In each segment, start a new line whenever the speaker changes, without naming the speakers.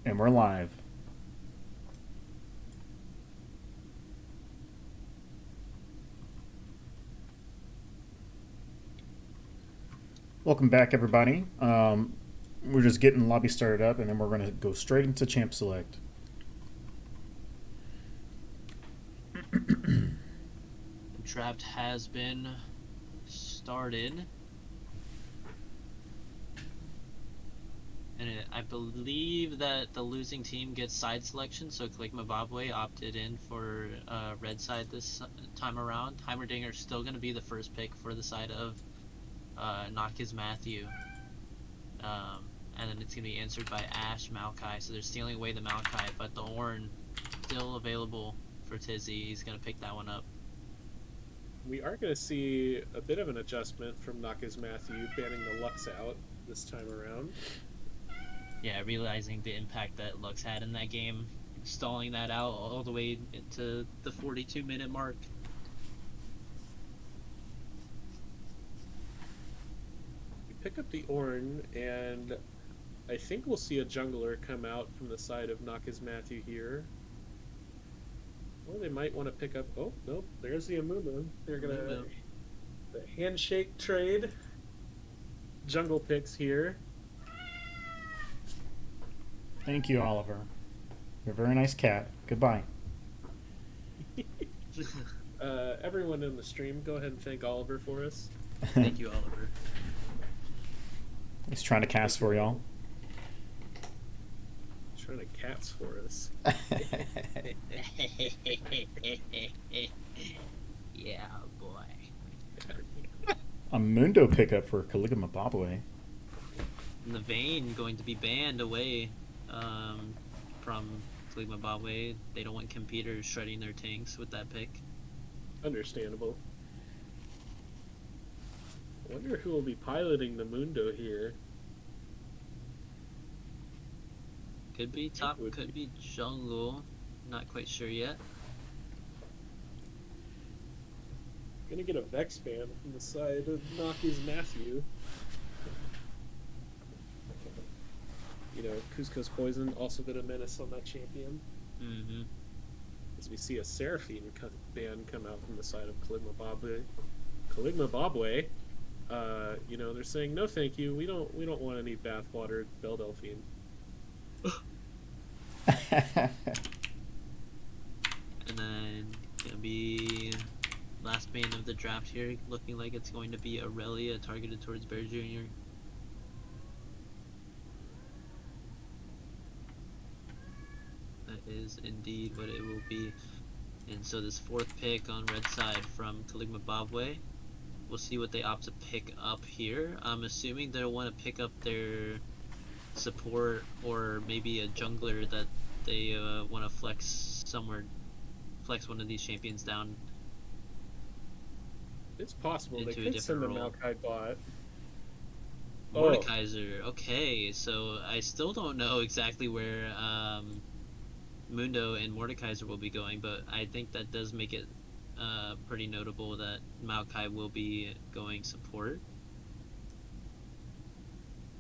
And we're live. Welcome back, everybody. We're just getting lobby started up, and then we're going to go straight into Champ Select.
Draft has been started. And I believe that the losing team gets side selection, so Click Mababwe opted in for red side this time around. Heimerdinger's still going to be the first pick for the side of Nakiz Matthew. And then it's going to be answered by Ash Maokai, so they're stealing away the Maokai, but the Ornn still available for Tizzy. He's going to pick that one up.
We are going to see a bit of an adjustment from Nakiz Matthew banning the Lux out this time around.
Yeah, realizing the impact that Lux had in that game, stalling that out all the way into the 42-minute mark.
We pick up the Ornn, and I think we'll see a jungler come out from the side of Nakiz Matthew here. Well, they might want to pick up... Oh, nope, there's the Amumu. They're going to... The handshake trade. Jungle picks here.
Thank you, Oliver. You're a very nice cat. Goodbye.
Everyone in the stream, go ahead and thank Oliver for us.
Thank you, Oliver.
He's trying to cast for y'all.
He's trying to cats for us.
Yeah, boy.
A Mundo pickup for Caligula Mababwe.
The Vayne going to be banned away from Caligula Mababwe. They don't want competitors shredding their tanks with that pick.
Understandable. I wonder who will be piloting the Mundo here.
Could be top, could be jungle. Not quite sure yet.
Gonna get a Vex ban from the side of Nakiz Matthew. You know, Cusco's Poison also been a menace on that champion.
Mm-hmm.
As we see a Seraphine ban come out from the side of Caligula Mababwe. Caligula Mababwe, you know, they're saying no, thank you. We don't want any bathwater Belle Delphine.
And then gonna be last bane of the draft here, looking like it's going to be Aurelia targeted towards Bear Jr. That is indeed what it will be. And so this fourth pick on red side from Caligula Mababwe. We'll see what they opt to pick up here. I'm assuming they'll want to pick up their support or maybe a jungler that they want to flex somewhere, flex one of these champions down.
It's possible they
Into a
could send the
different role.
Maokai bot.
Mordekaiser. Okay, so I still don't know exactly where Mundo and Mordekaiser will be going, but I think that does make it pretty notable that Maokai will be going support.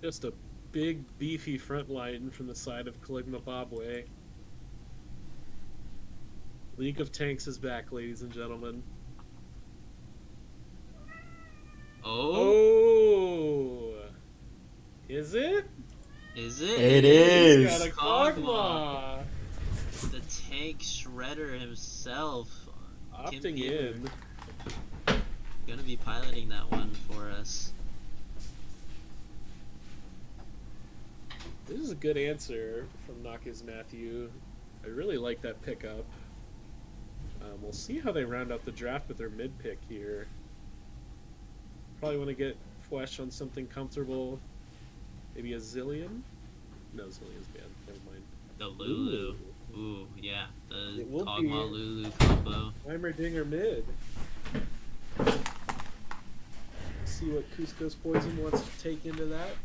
Just a big, beefy front line from the side of Caligula Mababwe. League of Tanks is back, ladies and gentlemen.
Oh!
Is it?
Is it?
It is!
He's got a Kog'Maw!
The tank shredder himself.
Opting in.
Gonna be piloting that one for us.
This is a good answer from Nakiz Matthew. I really like that pickup. We'll see how they round out the draft with their mid pick here. Probably want to get Fwesh on something comfortable. Maybe a Zillion? No, Zillion's banned. Never mind.
The Lulu. Ooh, yeah. The
It will
Kog'Maw
be-
Lulu combo.
Heimerdinger mid. See what Cusco's Poison wants to take into that.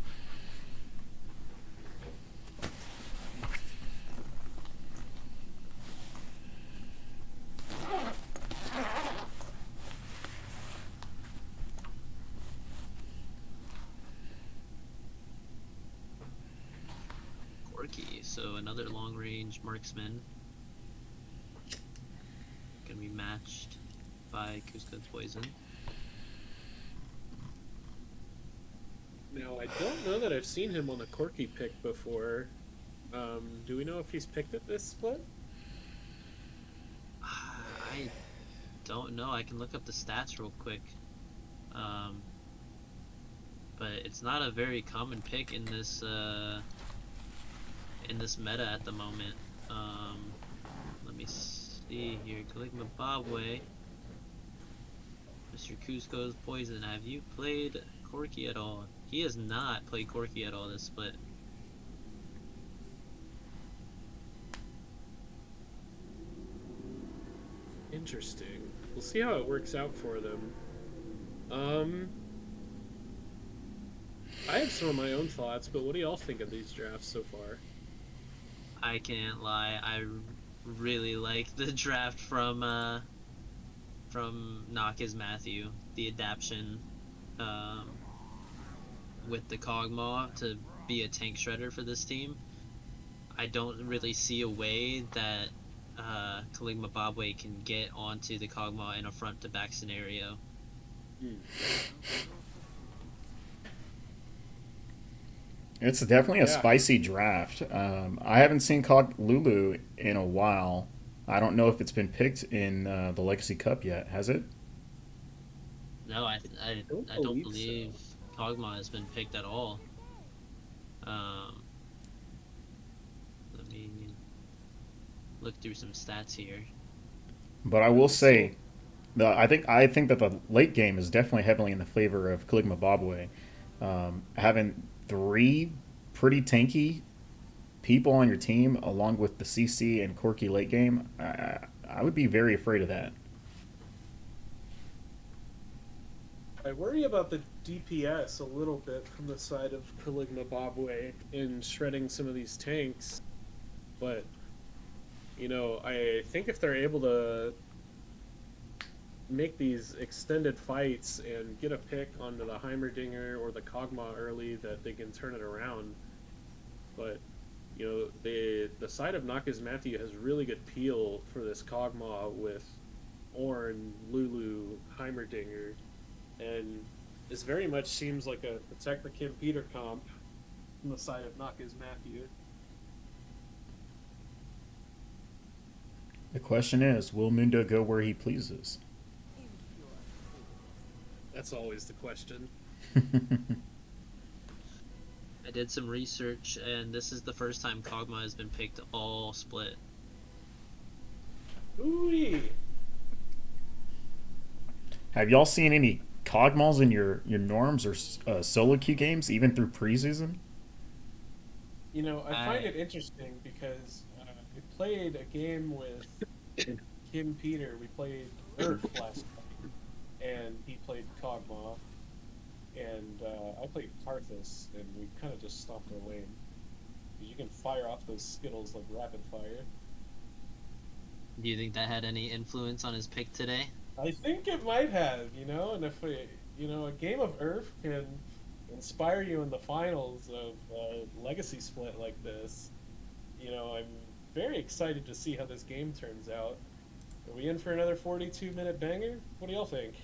Corki. So another long range marksman. Gonna be matched by Cusco's Poison.
Now, I don't know that I've seen him on a Corky pick before. Do we know if he's picked it this split?
I don't know. I can look up the stats real quick. But it's not a very common pick in this meta at the moment. Let me see here. Caligma Bobway. Mr. Cusco's Poison. Have you played Corki at all? He has not played Corki at all this split.
Interesting. We'll see how it works out for them. I have some of my own thoughts, but what do y'all think of these drafts so far?
I can't lie. I really like the draft from Knock is Matthew. The adaptation with the Kog'Maw to be a tank shredder for this team. I don't really see a way that Caligma Bobway can get onto the Kog'Maw in a front to back scenario.
It's definitely a spicy draft. I haven't seen Cog Lulu in a while. I don't know if it's been picked in the Legacy Cup yet. Has it?
No, I don't
believe
believe Kog'Maw has been picked at all. Let me look through some stats here.
But I will say, I think that the late game is definitely heavily in the favor of Caligma Bobway. Having 3 pretty tanky people on your team, along with the CC and Corky late game, I would be very afraid of that.
I worry about the DPS a little bit from the side of Caligma Bobway in shredding some of these tanks, but I think if they're able to make these extended fights and get a pick onto the Heimerdinger or the Kog'Maw early, that they can turn it around. But the side of Naka's Matthew has really good peel for this Kog'Maw with Ornn, Lulu, Heimerdinger, and this very much seems like a Protect the Kim Peter comp from the side of Naka's Matthew.
The question is, will Mundo go where he pleases?
That's always the question.
I did some research, and this is the first time Kog'Maw has been picked all split.
Ooh.
Have y'all seen any Cogmalls in your norms or solo queue games, even through preseason?
I find it interesting because we played a game with Kim Peter. We played Earth last night, and he played Kog'Maw, and I played Karthus, and we kind of just stomped our lane. You can fire off those Skittles like rapid fire.
Do you think that had any influence on his pick today?
I think it might have, and if a game of Earth can inspire you in the finals of a Legacy split like this, I'm very excited to see how this game turns out. Are we in for another 42-minute banger? What do y'all think?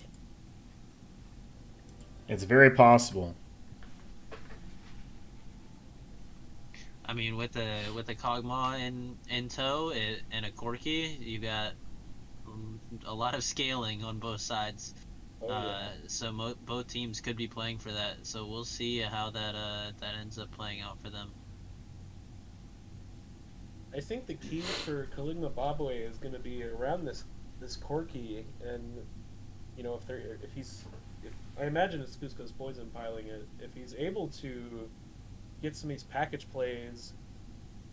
It's very possible.
I mean, with a Kog'Maw in tow and a Corki, you got a lot of scaling on both sides. So both teams could be playing for that. So we'll see how that ends up playing out for them.
I think the key for Caligma Bobway is going to be around this Corki, and I imagine it's Cusco's Poison piling it. If he's able to get some of these package plays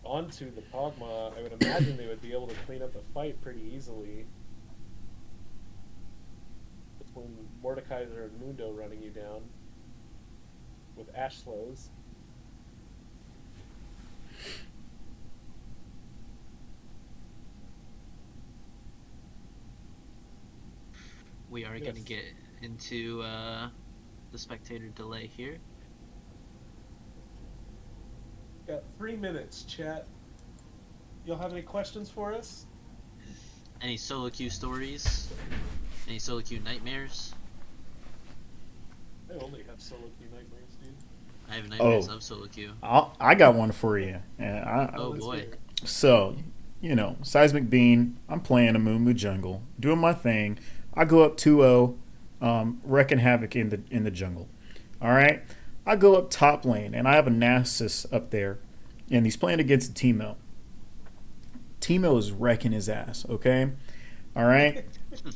onto the Kog'Maw, I would imagine they would be able to clean up the fight pretty easily. Between Mordekaiser and Mundo running you down with Ash slows.
We are going to get into the spectator delay here.
Got 3 minutes, chat. Y'all have any questions for us?
Any solo queue stories? Any solo queue nightmares?
I only have solo queue nightmares, dude.
I have nightmares
Oh.
of solo queue.
I got one for you. And
Oh,
let's
boy.
hear it.
so, Seismic Bean, I'm playing a Moo Moo jungle, doing my thing. I go up 2-0, wrecking havoc in the jungle. All right? I go up top lane, and I have a Nasus up there, and he's playing against Teemo. Teemo is wrecking his ass, okay? All right?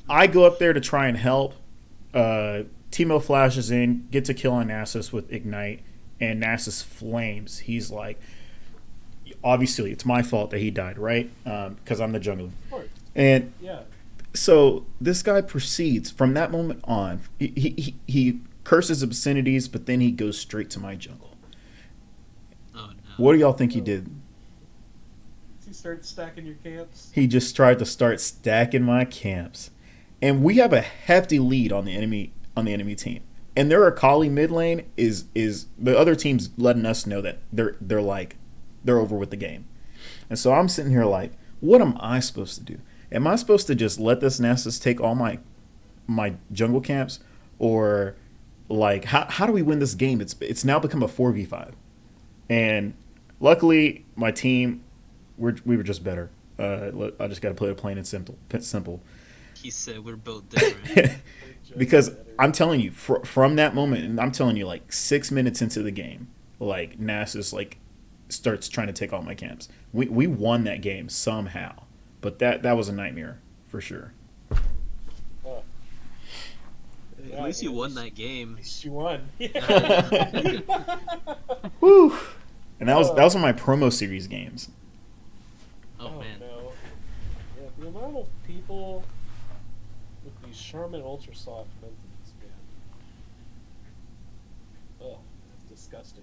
I go up there to try and help. Teemo flashes in, gets a kill on Nasus with Ignite, and Nasus flames. He's like, obviously, it's my fault that he died, right? Because I'm the jungler.
Of course.
And
Yeah.
so this guy proceeds from that moment on. He curses obscenities, but then he goes straight to my jungle.
Oh, no.
What do y'all think he did?
He starts stacking your camps.
He just tried to start stacking my camps, and we have a hefty lead on the enemy team. And their Akali mid lane is the other team's letting us know that they're over with the game. And so I'm sitting here like, what am I supposed to do? Am I supposed to just let this Nasus take all my jungle camps, or like how do we win this game? It's now become a 4v5, and luckily my team we were just better. I just got to play it plain and simple.
He said we're both different.
Because I'm telling you, from that moment, and I'm telling you, like 6 minutes into the game, like Nasus like starts trying to take all my camps. We won that game somehow, but that was a nightmare for sure.
Oh,
At least you won that game.
at least you won.
Woo! And that was one of my promo series games.
Oh, man.
No. Yeah, the amount of people with these Charmin Ultra Soft mentals, man. Ugh, it's disgusting.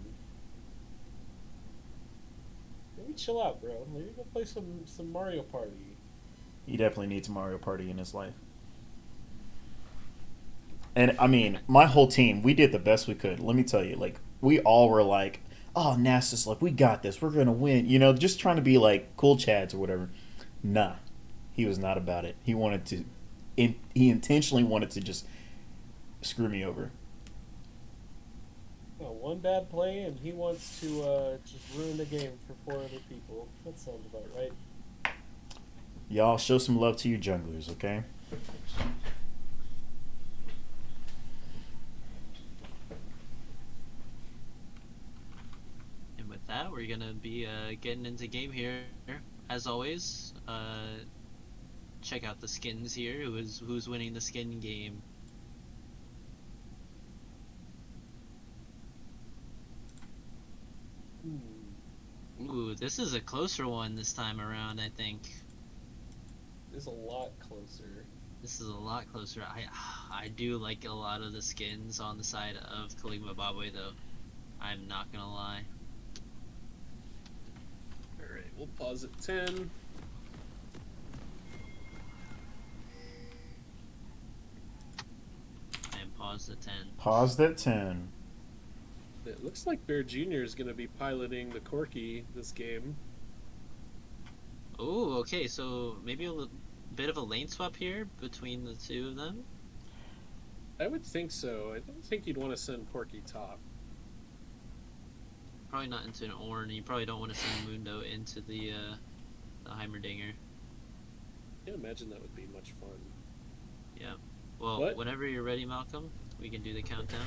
Maybe chill out, bro. Maybe go play some Mario Party.
He definitely needs Mario Party in his life. And I mean, my whole team, we did the best we could. Let me tell you, like we all were like, "Oh, Nasus, like we got this. We're gonna win." Just trying to be like cool chads or whatever. Nah, he was not about it. He wanted to. He intentionally wanted to just screw me over.
One bad play, and he wants to just ruin the game for 4 other people. That sounds about right.
Y'all show some love to your junglers, okay?
And with that, we're gonna be getting into game here. As always, check out the skins here. Who's winning the skin game? Ooh, this is a closer one this time around, I think.
It's a lot closer.
This is a lot closer. I do like a lot of the skins on the side of Kaligma Babwe, though. I'm not gonna lie.
Alright, we'll pause at 10.
I am paused at 10.
Paused at 10.
It looks like Bear Jr. is going to be piloting the Corki this game.
Oh, okay, so maybe a bit of a lane swap here between the two of them?
I would think so. I don't think you'd want to send Corki top.
Probably not into an Ornn. You probably don't want to send Mundo into the Heimerdinger.
I can't imagine that would be much fun.
Yeah. Well,
What?
whenever you're ready, Malcolm, we can do the countdown.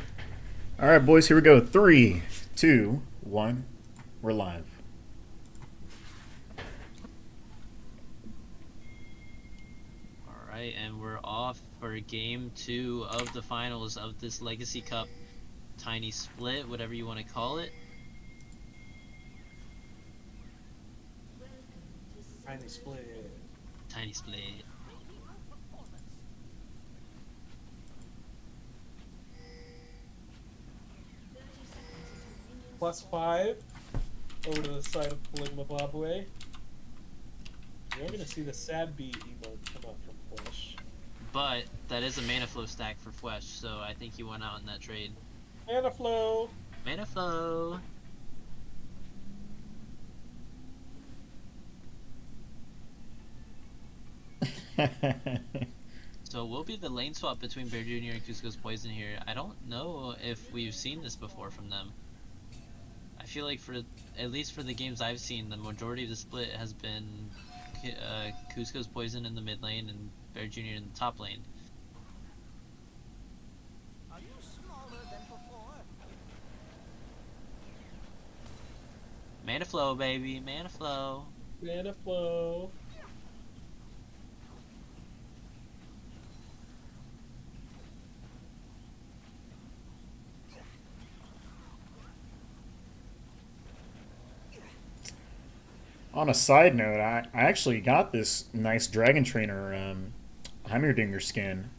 All right, boys, here we go. 3, 2, 1. We're live.
Alright, and we're off for game 2 of the finals of this Legacy Cup tiny split, whatever you want to call it.
Tiny split.
Tiny split.
+5 over to the side of Kaligma Babwe. You're going to see the sad bee emote come out from Flesh.
But that is a mana flow stack for Fwesh, so I think he went out in that trade.
Mana flow!
Mana flow! So we'll be the lane swap between Bear Jr. and Cusco's Poison here. I don't know if we've seen this before from them. I feel like at least for the games I've seen, the majority of the split has been Cusco's Poison in the mid lane and Bear Jr. in the top lane.
Are you smaller than before?
Mana flow, baby, mana flow.
Mana flow.
On a side note, I actually got this nice Dragon Trainer Heimerdinger skin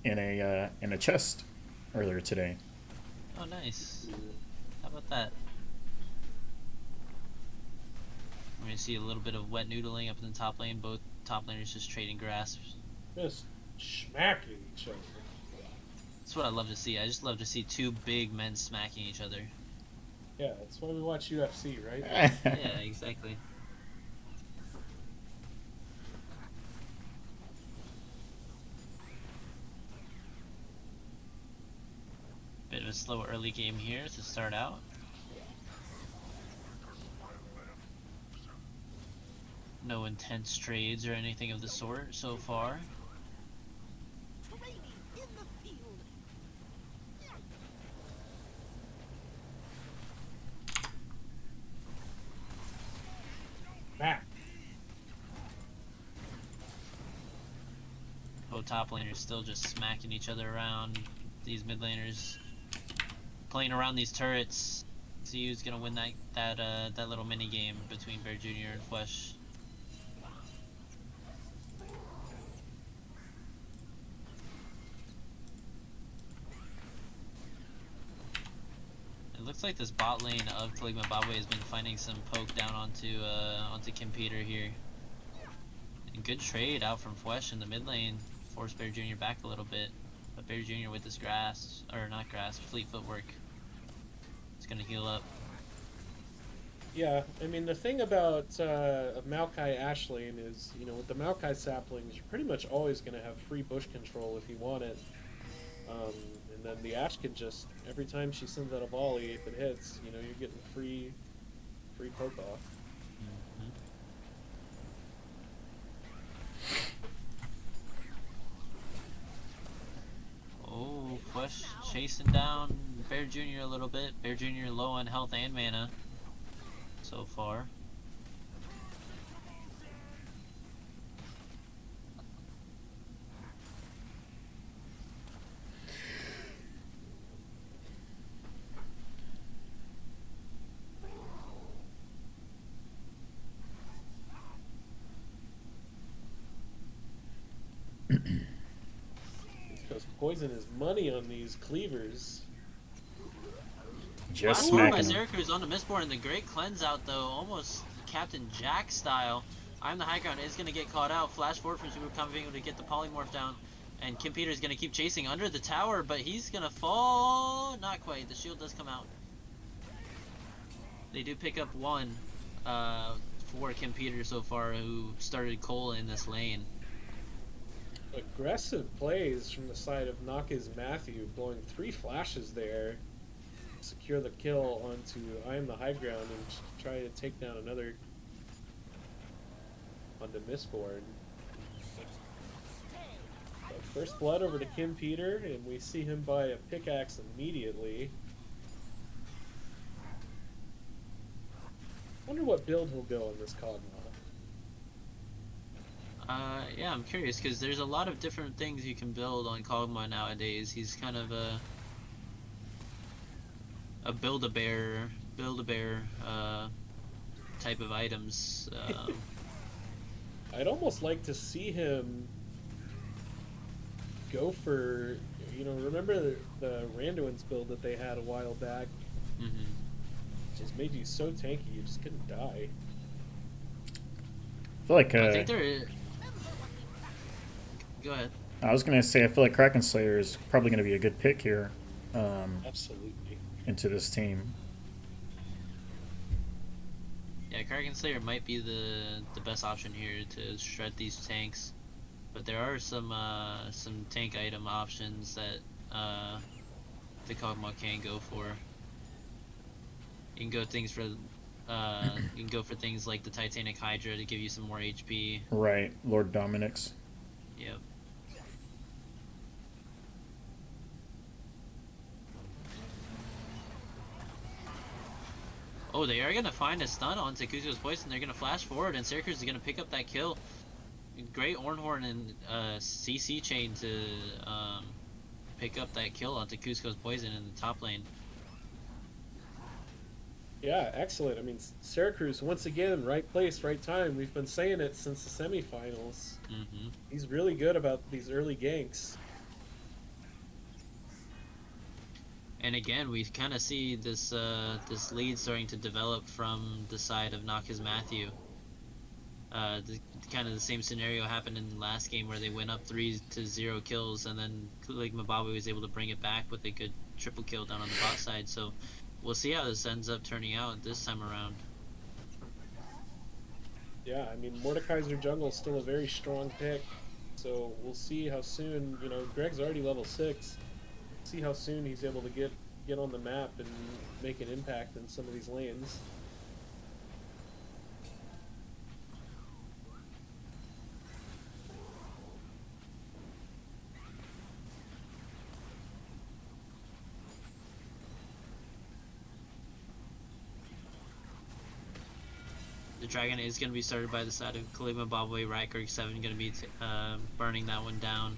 in a chest earlier today.
Oh, nice. How about that? We're gonna see a little bit of wet noodling up in the top lane. Both top laners just trading grasps.
Just smacking each other.
That's what I love to see. I just love to see two big men smacking each other.
Yeah, that's why we watch UFC, right?
Yeah, exactly. Bit of a slow early game here to start out. No intense trades or anything of the sort so far.
Training in the field.
Back.
Both top laners still just smacking each other around. These mid laners playing around these turrets. See who's gonna win that little mini game between Bear Jr. and Flesh. It looks like this bot lane of Caligma Babwe has been finding some poke down onto Kim Peter here. And good trade out from Flesh in the mid lane. Forced Bear Jr. back a little bit. But Bear Jr. with his fleet footwork. It's gonna heal up.
Yeah, I mean, the thing about Maokai Ashlane is, with the Maokai saplings, you're pretty much always going to have free bush control if you want it. And then the Ash can just, every time she sends out a volley, if it hits, you're getting free poke off.
Oh, Flesh chasing down Bear Jr. a little bit. Bear Jr. low on health and mana so far.
Because Poison is money on these cleavers.
Just
Last one by
smacking him.
Zeracruz on the Mistborn. The great cleanse out though, almost Captain Jack style. I'm the high ground is gonna get caught out. Flash forward from Super Coming able to get the polymorph down. And Kim Peter's gonna keep chasing under the tower, but he's gonna fall. Not quite. The shield does come out. They do pick up one for Kim Peter so far, who started Cole in this lane.
Aggressive plays from the side of Naka's Matthew, blowing 3 flashes there. Secure the kill onto I am the high ground and try to take down another onto Mistborn. First blood over to Kim Peter, and we see him buy a pickaxe immediately. Wonder what build he'll go in this Kog'Maw.
Yeah, I'm curious because there's a lot of different things you can build on Kog'Maw nowadays. He's kind of a build-a-bear type of items.
I'd almost like to see him go for, remember the Randuin's build that they had a while back?
Mhm.
Just made you so tanky you just couldn't die.
I feel like
I think there. Go ahead.
I was gonna say I feel like Kraken Slayer is probably gonna be a good pick here
Absolutely.
into this team.
Yeah, Kraken Slayer might be the best option here to shred these tanks. But there are some tank item options that the Kog'Maw can go for. You can go things for you can go for things like the Titanic Hydra to give you some more HP.
Right, Lord Dominic's.
Yep. Oh, they are gonna find a stun onto Kuzco's Poison. They're gonna flash forward, and Syracuse is gonna pick up that kill. Great Ornhorn and CC chain to pick up that kill onto Kuzco's Poison in the top lane.
Yeah, excellent. I mean, Syracuse, once again, right place, right time. We've been saying it since the semifinals.
Mm-hmm.
He's really good about these early ganks.
And again, we kind of see this this lead starting to develop from the side of Naka's Matthew. Kind of the same scenario happened in the last game where they went up 3-0 kills, and then Ligma Babu was able to bring it back with a good triple kill down on the bot side. So we'll see how this ends up turning out this time around.
Yeah, I mean, Mordekaiser Jungle is still a very strong pick. So we'll see how soon, you know, Greg's already level 6. See how soon he's able to get on the map and make an impact in some of these lanes.
The Dragon is going to be started by the side of Kalima Bobway. Rykerg 7 going to be burning that one down.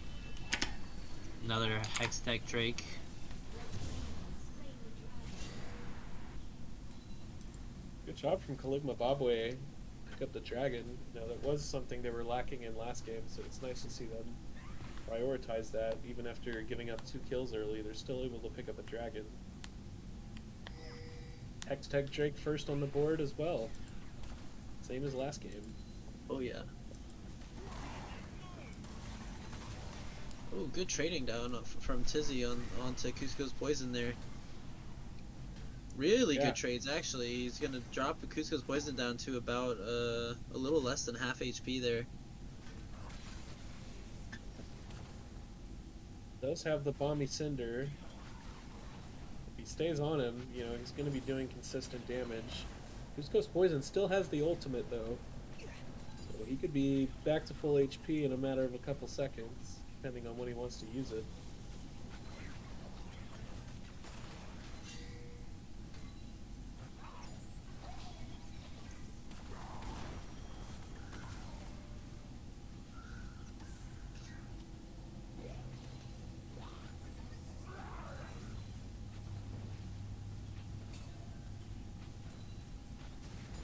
Another Hextech Drake.
Good job from Caligma Babwe. Pick up the dragon. You know, that was something they were lacking in last game, so it's nice to see them prioritize that. Even after giving up 2 kills early, they're still able to pick up a dragon. Hextech Drake first on the board as well. Same as last game.
Oh yeah. Oh, good trading down from Tizzy onto Kuzco's Poison there. Really
Yeah.
good trades, actually. He's going to drop Kuzco's Poison down to about a little less than half HP there.
Does have the Bomby Cinder. If he stays on him, you know, he's going to be doing consistent damage. Cusco's Poison still has the ultimate, though. So he could be back to full HP in a matter of a couple seconds, depending on when he wants to use it.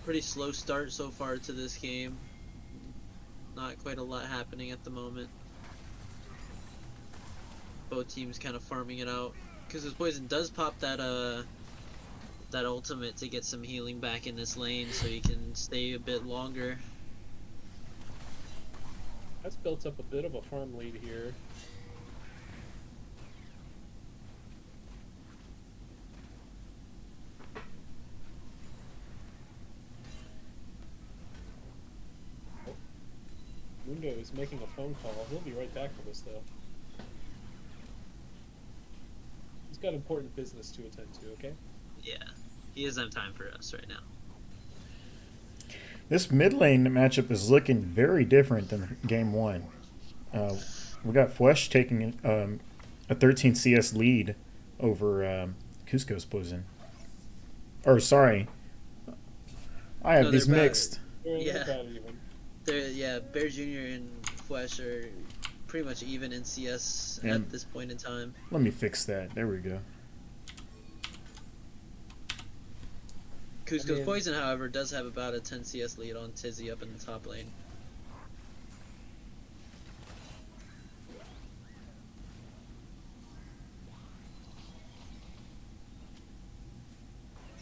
Pretty slow start so far to this game. Not quite a lot happening at the moment. Both teams kind of farming it out. Kuzco's Poison does pop that that ultimate to get some healing back in this lane so he can stay a bit longer.
That's built up a bit of a farm lead here. Mundo is making a phone call. He'll be right back with us, though. He's got important business to attend to, okay?
Yeah, he doesn't have time for us right now.
This mid lane matchup is looking very different than game one. We got Flesh taking a 13 CS lead over Cusco's Poison. Or, sorry. I have
No,
these
they're bad.
mixed.
They're
Yeah.
about even.
Yeah, Bear Jr. and Flesh are pretty much even in CS
Yeah.
at this point in time.
Let me fix that. There we go.
Kuzco's
I mean-
Poison, however, does have about a 10 CS lead on Tizzy up in the top lane.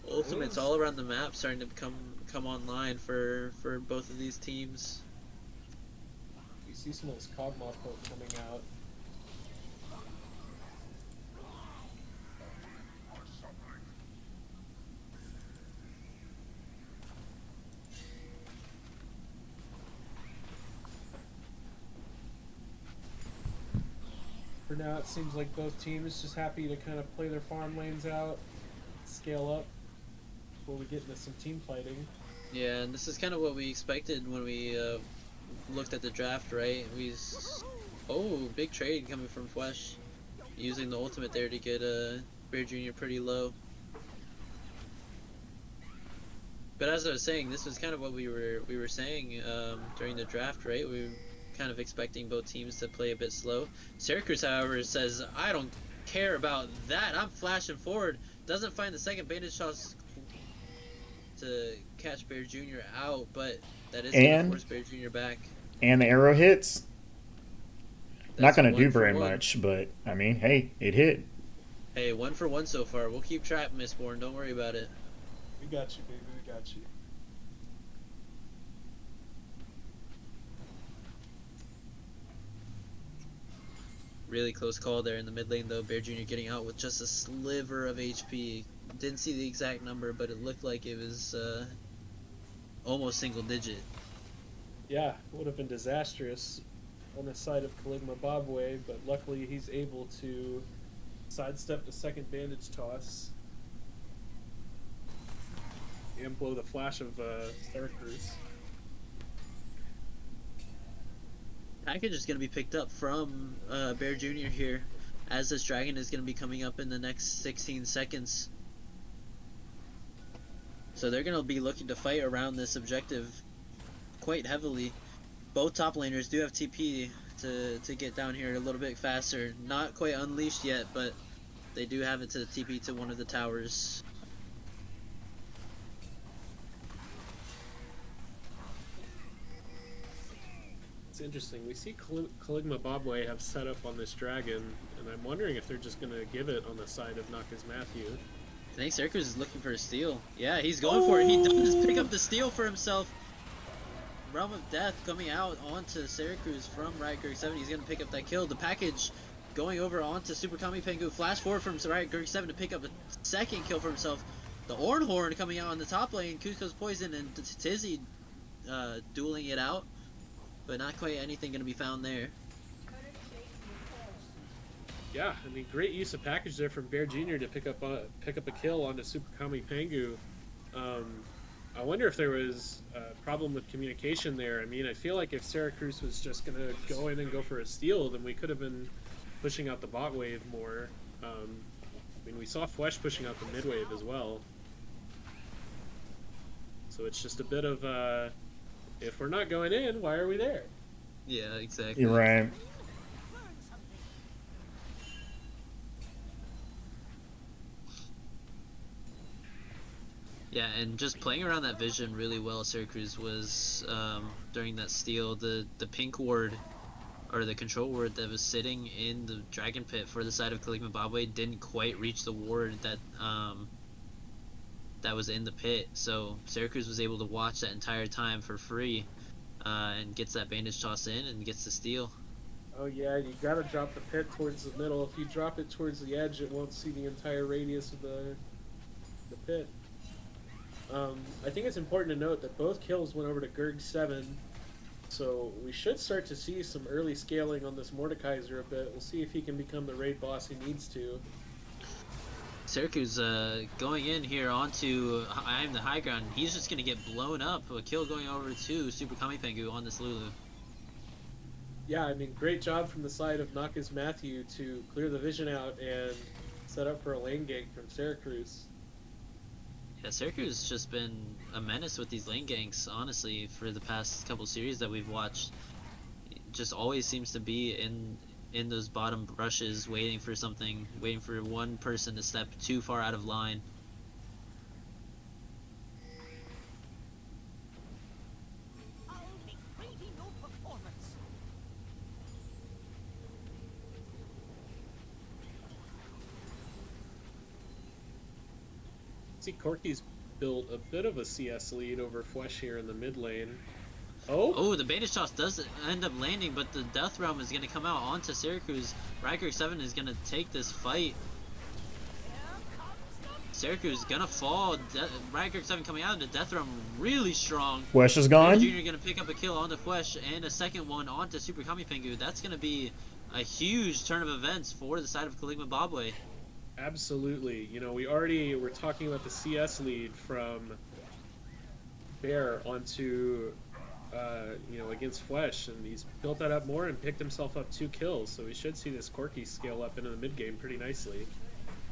Ultimates all around the map starting to come online for both of these teams.
You see some of this Kog'Maw poke coming out. For now, it seems like both teams just happy to kind of play their farm lanes out, scale up before we get into some team fighting.
Yeah, and this is kind of what we expected when we looked at the draft, right? Oh, big trade coming from Flesh, using the ultimate there to get Bear Jr. pretty low. But as I was saying, this was kind of what we were saying during the draft, right? We were kind of expecting both teams to play a bit slow. Syracuse, however, says, I don't care about that. I'm flashing forward. Doesn't find the second bandage toss to catch Bear Jr. out, but that is going to force Bear Jr. back.
And the arrow hits. Not
That's
going to do
1 for
very
1.
much, but, I mean, hey, it hit.
Hey, 1 for 1 so far. We'll keep track, Mistborn. Don't worry about it.
We got you, baby. We got you.
Really close call there in the mid lane, though. Bear Jr. getting out with just a sliver of HP. Didn't see the exact number, but it looked like it was almost single digit.
Yeah, it would have been disastrous on the side of Caligma Bobway, but luckily he's able to sidestep the second bandage toss and blow the flash of Syracuse.
Package is going to be picked up from Bear Jr. here, as this dragon is going to be coming up in the next 16 seconds. So they're going to be looking to fight around this objective quite heavily. Both top laners do have TP to get down here a little bit faster. Not quite unleashed yet, but they do have it to TP to one of the towers.
It's interesting. We see Caligma Bobway have set up on this dragon, and I'm wondering if they're just going to give it on the side of Naka's Matthew.
I think Syracuse is looking for a steal. Yeah, he's going for it. He does pick up the steal for himself. Realm of Death coming out onto Syracuse from Riot Greg 7. He's going to pick up that kill. The package going over onto Super Kami Pengu. Flash forward from Riot Greg 7 to pick up a second kill for himself. The Ornhorn coming out on the top lane. Cusco's Poison and Tizzy dueling it out. But not quite anything going to be found there.
Yeah, I mean, great use of package there from Bear Jr. to pick up a kill onto Super Kami Pengu. I wonder if there was a problem with communication there. I mean, I feel like if Syracuse was just going to go in and go for a steal, then we could have been pushing out the bot wave more. I mean, we saw Flesh pushing out the mid wave as well. So it's just a bit of, if we're not going in, why are we there?
Yeah, exactly.
You're right.
Learn something.
Yeah, and just playing around that vision really well, Syracuse was during that steal. The pink ward, or the control ward that was sitting in the dragon pit for the side of Caligma Bobway didn't quite reach the ward that that was in the pit. So Syracuse was able to watch that entire time for free and gets that bandage toss in and gets the steal.
Oh yeah, you gotta drop the pit towards the middle. If you drop it towards the edge, it won't see the entire radius of the pit. I think it's important to note that both kills went over to Gerg 7, so we should start to see some early scaling on this Mordekaiser a bit. We'll see if he can become the raid boss he needs to.
Syracuse going in here onto I'm the high ground. He's just going to get blown up. A kill going over to Super Kami Pengu on this Lulu.
Yeah, I mean, great job from the side of Naka's Matthew to clear the vision out and set up for a lane gank from Syracuse.
Yeah, Syracuse has just been a menace with these lane ganks, honestly, for the past couple series that we've watched. It just always seems to be in those bottom brushes, waiting for something, waiting for one person to step too far out of line.
I'll make gravy no performance.
See, Corky's built a bit of a CS lead over Flesh here in the mid lane. Oh,
The bandage toss does end up landing, but the Death Realm is going to come out onto Syracuse. Riker 7 is going to take this fight. Syracuse is going to fall. Riker 7 coming out into Death Realm really strong.
Flesh is gone.
Junior going to pick up a kill onto Flesh and a second one onto Super Kami Pengu. That's going to be a huge turn of events for the side of Caligma Bobway.
Absolutely. You know, we already were talking about the CS lead from Bear onto, against Flesh, and he's built that up more and picked himself up 2 kills. So we should see this Corki scale up into the mid game pretty nicely,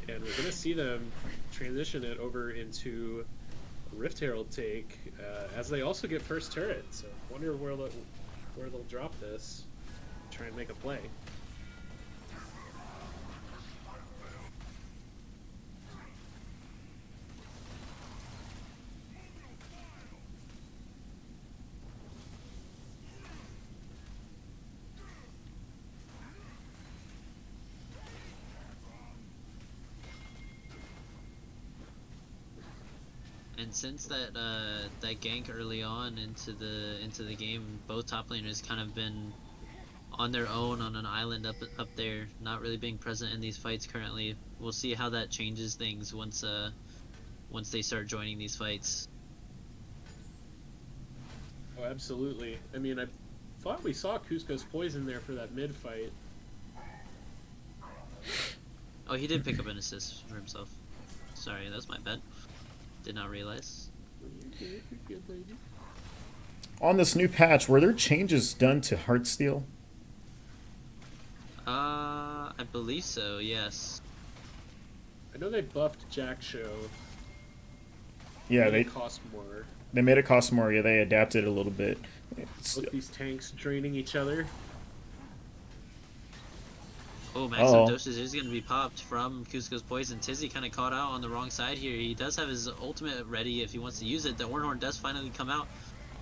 and we're gonna see them transition it over into Rift Herald take as they also get first turret. So I wonder where they'll drop this, try and make a play.
And since that that gank early on into the game, both top laners kind of been on their own on an island up there, not really being present in these fights currently. We'll see how that changes things once they start joining these fights.
Oh, absolutely. I mean, I thought we saw Cusco's poison there for that mid fight.
Oh, he did pick up an assist for himself. Sorry, that's my bad. Did not realize.
On this new patch, were there changes done to Heartsteel?
I believe so, yes.
I know they buffed Jack Show.
Yeah,
Made
they
it cost more.
made it cost more. Yeah, they adapted a little bit.
Both these tanks draining each other.
Oh, Max
Uh-oh.
dosage is going to be popped from Cusco's poison. Tizzy kind of caught out on the wrong side here. He does have his ultimate ready if he wants to use it. The Ornhorn does finally come out.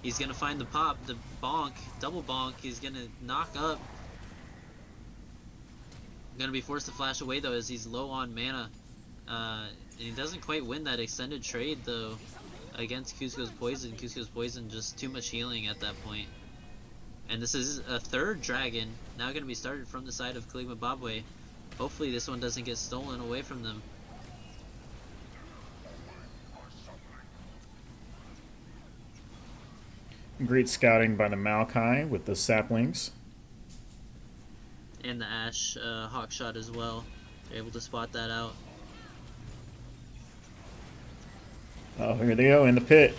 He's going to find the pop, the bonk, double bonk. He's going to knock up. Going to be forced to flash away though as he's low on mana. And he doesn't quite win that extended trade though against Cusco's poison. Cusco's poison just too much healing at that point. And this is a third dragon, now going to be started from the side of Caligma Bobway. Hopefully this one doesn't get stolen away from them.
Great scouting by the Maokai with the saplings.
And the Ashe hawk shot as well. They're able to spot that out.
Oh, here they go in the pit.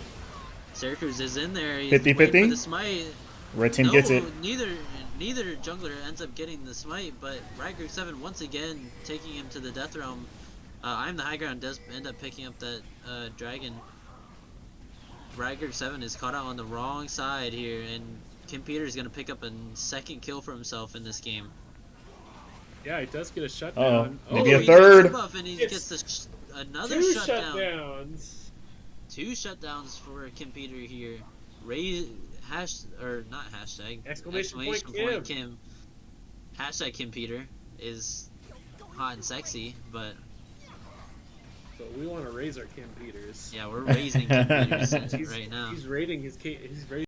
Syracuse is in there. He's
50-50?
waiting for the smite.
Red team
No,
gets it.
neither jungler ends up getting the smite, but Ragnarok 7 once again taking him to the death realm. I'm the high ground does end up picking up that dragon. Ragnarok 7 is caught out on the wrong side here, and Kim Peter is going to pick up a second kill for himself in this game.
Yeah, he does get a
Uh-oh.
shutdown.
Maybe
Oh,
a
he gets
third.
the buff and he
It's
gets another
2
shutdown.
shutdowns.
2 shutdowns for Kim Peter here. Not hashtag.
Exclamation point
Kim. Hashtag Kim Peter is hot and sexy, but
But we want to raise our Kim Peters.
yeah, we're raising Kim Peters
He's,
right now.
He's rating his. He's raising